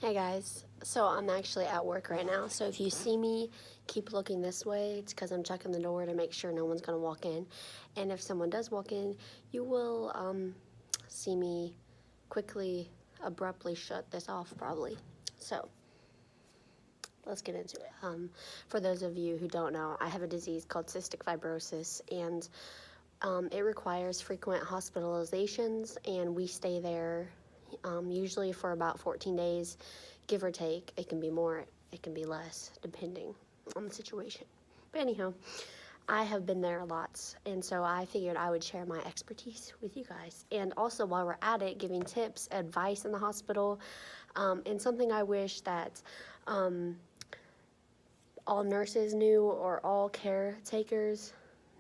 Hey guys, so I'm actually at work right now, so if you see me keep looking this way, it's because I'm checking the door to make sure no one's going to walk in, and if someone does walk in, you will see me quickly, abruptly shut this off probably. So let's get into it. For those of you who don't know, I have a disease called cystic fibrosis, and it requires frequent hospitalizations, and we stay there usually for about 14 days, give or take. It can be more, it can be less, depending on the situation. But anyhow, I have been there lots, and so I figured I would share my expertise with you guys. And also, while we're at it, giving tips, advice in the hospital, and something I wish that all nurses knew, or all caretakers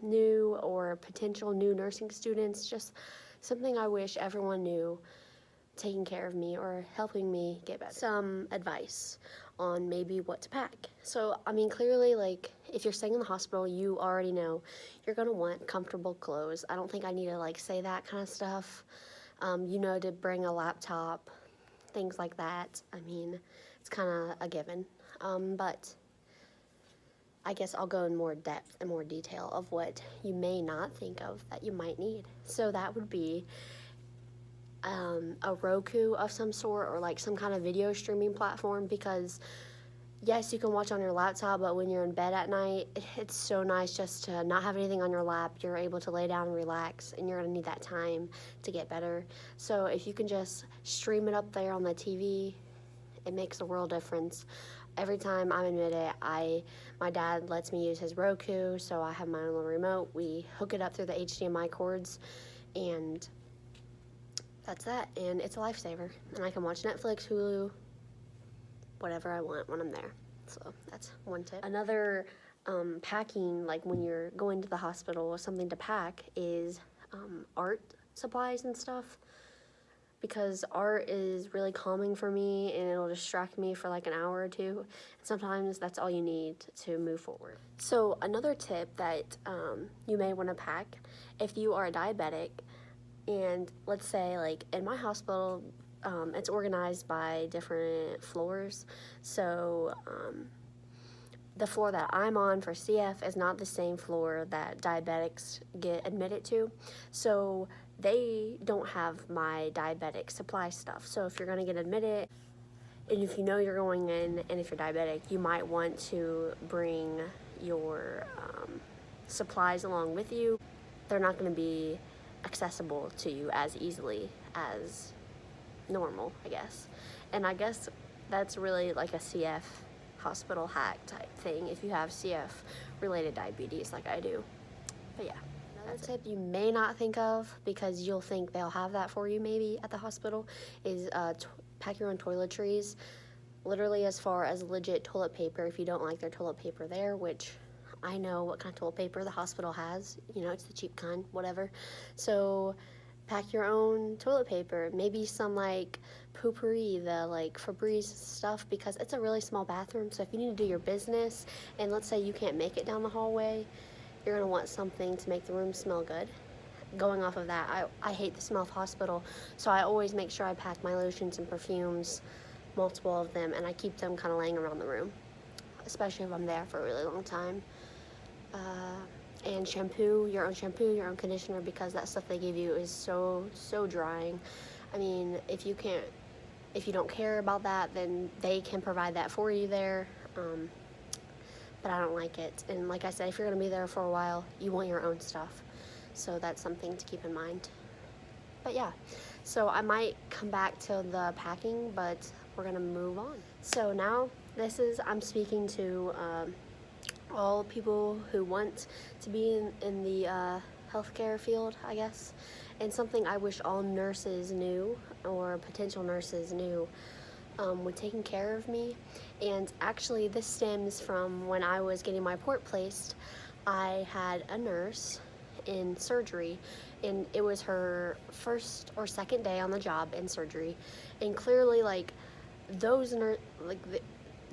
knew, or potential new nursing students, just something I wish everyone knew taking care of me or helping me get better. Some advice on maybe what to pack. So, I mean, clearly, like, if you're staying in the hospital, you already know you're gonna want comfortable clothes. I don't think I need to, like, say that kind of stuff. You know, to bring a laptop, things like that. I mean, it's kind of a given. But I guess I'll go in more depth and more detail of what you may not think of that you might need. So that would be a Roku of some sort, or like some kind of video streaming platform, because yes, you can watch on your laptop, but when you're in bed at night, it's so nice just to not have anything on your lap. You're able to lay down and relax, and you're going to need that time to get better. So if you can just stream it up there on the TV, it makes a world difference. Every time I'm admitted, my dad lets me use his Roku, so I have my own little remote. We hook it up through the HDMI cords, and that's that. And it's a lifesaver. And I can watch Netflix, Hulu, whatever I want when I'm there. So that's one tip. Another packing, like when you're going to the hospital, something to pack is art supplies and stuff, because art is really calming for me, and it'll distract me for like an hour or two. And sometimes that's all you need to move forward. So another tip that you may want to pack, if you are a diabetic, and let's say like in my hospital, it's organized by different floors. So the floor that I'm on for CF is not the same floor that diabetics get admitted to. So they don't have my diabetic supply stuff. So if you're going to get admitted, and if you know you're going in, and if you're diabetic, you might want to bring your supplies along with you. They're not going to be accessible to you as easily as normal, I guess. And I guess that's really like a CF hospital hack type thing if you have CF related diabetes like I do. But yeah, another tip you may not think of, because you'll think they'll have that for you maybe at the hospital, is pack your own toiletries. Literally as far as legit toilet paper, if you don't like their toilet paper there, which I know what kind of toilet paper the hospital has, you know, it's the cheap kind, whatever. So pack your own toilet paper, maybe some like Poo-Pourri, the like Febreze stuff, because it's a really small bathroom. So if you need to do your business, and let's say you can't make it down the hallway, you're gonna want something to make the room smell good. Going off of that, I hate the smell of hospital, so I always make sure I pack my lotions and perfumes, multiple of them, and I keep them kind of laying around the room, especially if I'm there for a really long time. And shampoo, your own conditioner, because that stuff they give you is so drying. I mean, if you don't care about that, then they can provide that for you there. But I don't like it. And like I said, if you're gonna be there for a while, you want your own stuff. So that's something to keep in mind. But yeah, so I might come back to the packing, but we're gonna move on. So now I'm speaking to all people who want to be in the healthcare field, I guess, and something I wish all nurses knew, or potential nurses knew, when taking care of me. And actually this stems from when I was getting my port placed. I had a nurse in surgery, and it was her first or second day on the job in surgery, and clearly like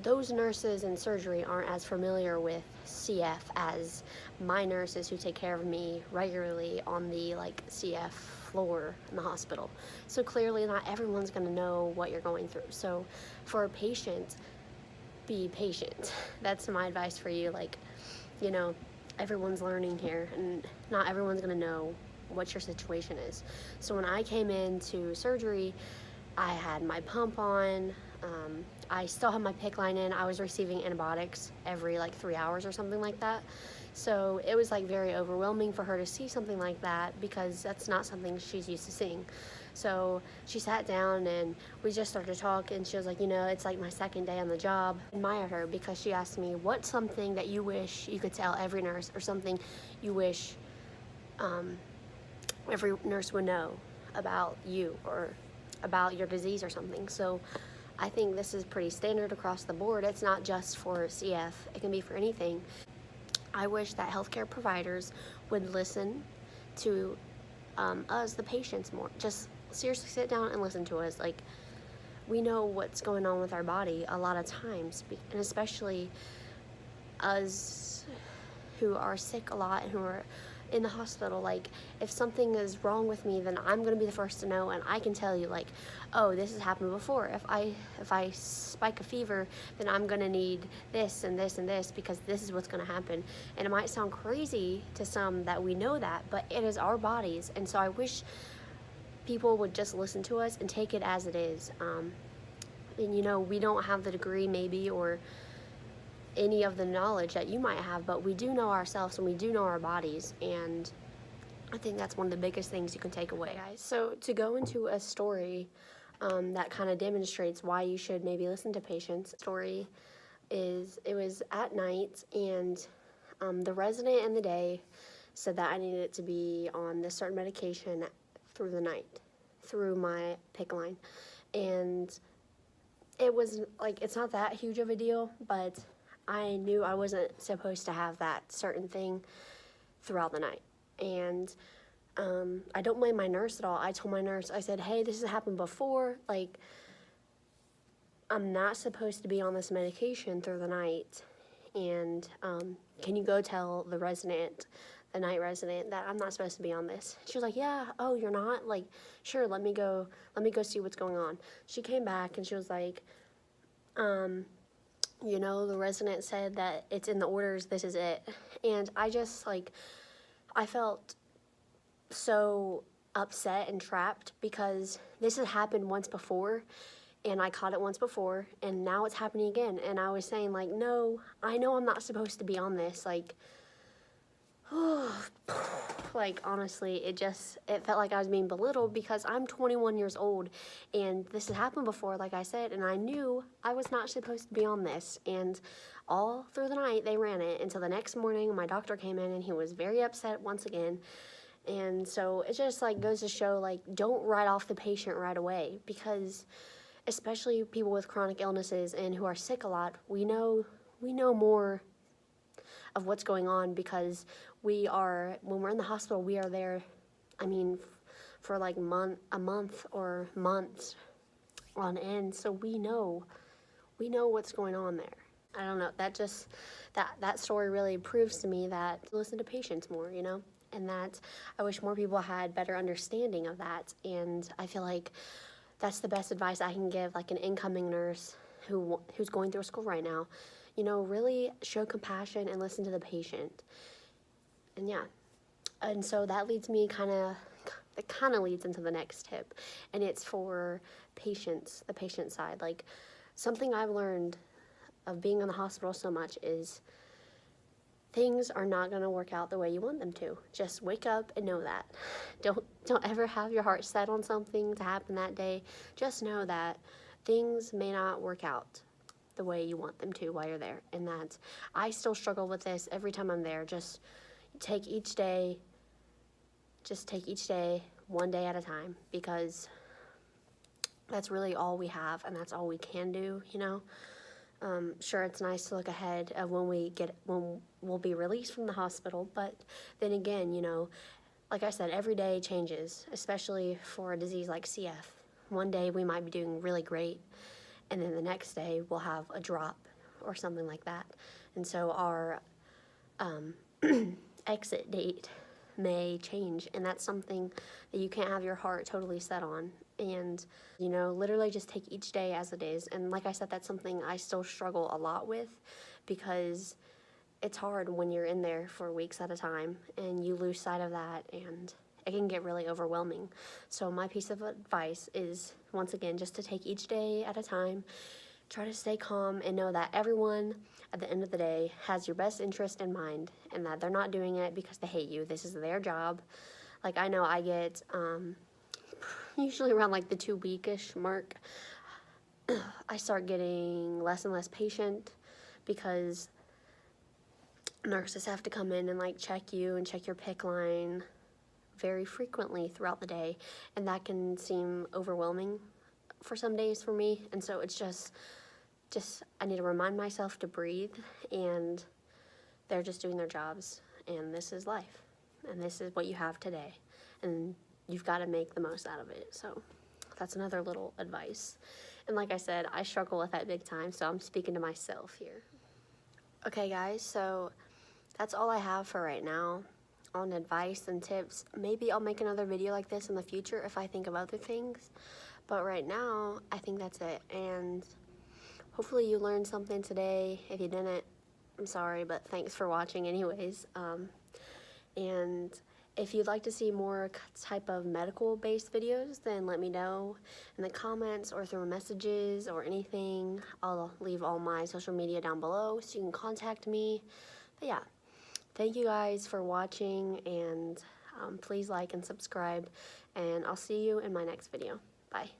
those nurses in surgery aren't as familiar with CF as my nurses who take care of me regularly on the like CF floor in the hospital. So clearly not everyone's going to know what you're going through. So for a patient, be patient. That's my advice for you. Like, you know, everyone's learning here, and not everyone's going to know what your situation is. So when I came into surgery, I had my pump on. I still had my PICC line in. I was receiving antibiotics every like 3 hours or something like that. So it was like very overwhelming for her to see something like that, because that's not something she's used to seeing. So she sat down and we just started to talk, and she was like, it's like my second day on the job. I admired her because she asked me, what's something that you wish you could tell every nurse, or something you wish every nurse would know about you or about your disease or something. So I think this is pretty standard across the board. It's not just for CF, it can be for anything. I wish that healthcare providers would listen to us, the patients, more. Just seriously sit down and listen to us. Like, we know what's going on with our body a lot of times, and especially us who are sick a lot and who are in the hospital. Like, if something is wrong with me, then I'm going to be the first to know, and I can tell you, like, oh, this has happened before. If I spike a fever, then I'm going to need this and this and this, because this is what's going to happen. And it might sound crazy to some that we know that, but it is our bodies. And so I wish people would just listen to us and take it as it is. And we don't have the degree maybe, or any of the knowledge that you might have, but we do know ourselves and we do know our bodies, and I think that's one of the biggest things you can take away, guys. So to go into a story that kind of demonstrates why you should maybe listen to patients. Story is, it was at night, and the resident in the day said that I needed to be on this certain medication through the night, through my PICC line, and it was like, it's not that huge of a deal, but I knew I wasn't supposed to have that certain thing throughout the night. And I don't blame my nurse at all. I told my nurse, I said, hey, this has happened before. Like, I'm not supposed to be on this medication through the night. And can you go tell the night resident, that I'm not supposed to be on this? She was like, yeah, oh, you're not? Like, sure, let me go see what's going on. She came back and she was like, the resident said that it's in the orders, this is it. And I just, like, I felt so upset and trapped, because this has happened once before, and I caught it once before, and now it's happening again. And I was saying, like, no, I know I'm not supposed to be on this. Like, like, honestly, it felt like I was being belittled, because I'm 21 years old, and this has happened before, like I said, and I knew I was not supposed to be on this. And all through the night, they ran it until the next morning. My doctor came in, and he was very upset once again. And so it just, like, goes to show, like, don't write off the patient right away, because especially people with chronic illnesses and who are sick a lot, we know more of what's going on, because when we're in the hospital, we are there, for like a month or months on end. So we know what's going on there. I don't know, that story really proves to me that listen to patients more, and that I wish more people had better understanding of that. And I feel like that's the best advice I can give, like an incoming nurse who's going through school right now. Really show compassion and listen to the patient. And yeah, and so that leads me leads into the next tip, and it's for patients, the patient side. Like, something I've learned of being in the hospital so much is things are not going to work out the way you want them to. Just wake up and know that. Don't ever have your heart set on something to happen that day. Just know that things may not work out the way you want them to while you're there. And that I still struggle with this every time I'm there. Just take each day one day at a time, because that's really all we have, and that's all we can do. Sure, it's nice to look ahead of when we'll be released from the hospital, but then again, like I said, every day changes, especially for a disease like CF. One day we might be doing really great, and then the next day we'll have a drop or something like that. And so our exit date may change, and that's something that you can't have your heart totally set on. And, you know, literally just take each day as it is. And like I said, that's something I still struggle a lot with, because it's hard when you're in there for weeks at a time and you lose sight of that, and it can get really overwhelming. So my piece of advice is, once again, just to take each day at a time, try to stay calm, and know that everyone at the end of the day has your best interest in mind, and that they're not doing it because they hate you. This is their job. Like, I know I get usually around like the 2-week-ish mark, I start getting less and less patient, because nurses have to come in and like check you and check your PICC line very frequently throughout the day, and that can seem overwhelming for some days for me. And so it's just I need to remind myself to breathe, and they're just doing their jobs, and this is life, and this is what you have today, and you've got to make the most out of it. So that's another little advice. And like I said, I struggle with that big time, so I'm speaking to myself here. Okay guys, so that's all I have for right now on advice and tips. Maybe I'll make another video like this in the future if I think of other things, but right now I think that's it. And hopefully you learned something today. If you didn't, I'm sorry, but thanks for watching anyways. And if you'd like to see more type of medical-based videos, then let me know in the comments or through messages or anything. I'll leave all my social media down below so you can contact me. But yeah, thank you guys for watching, and please like and subscribe, and I'll see you in my next video. Bye.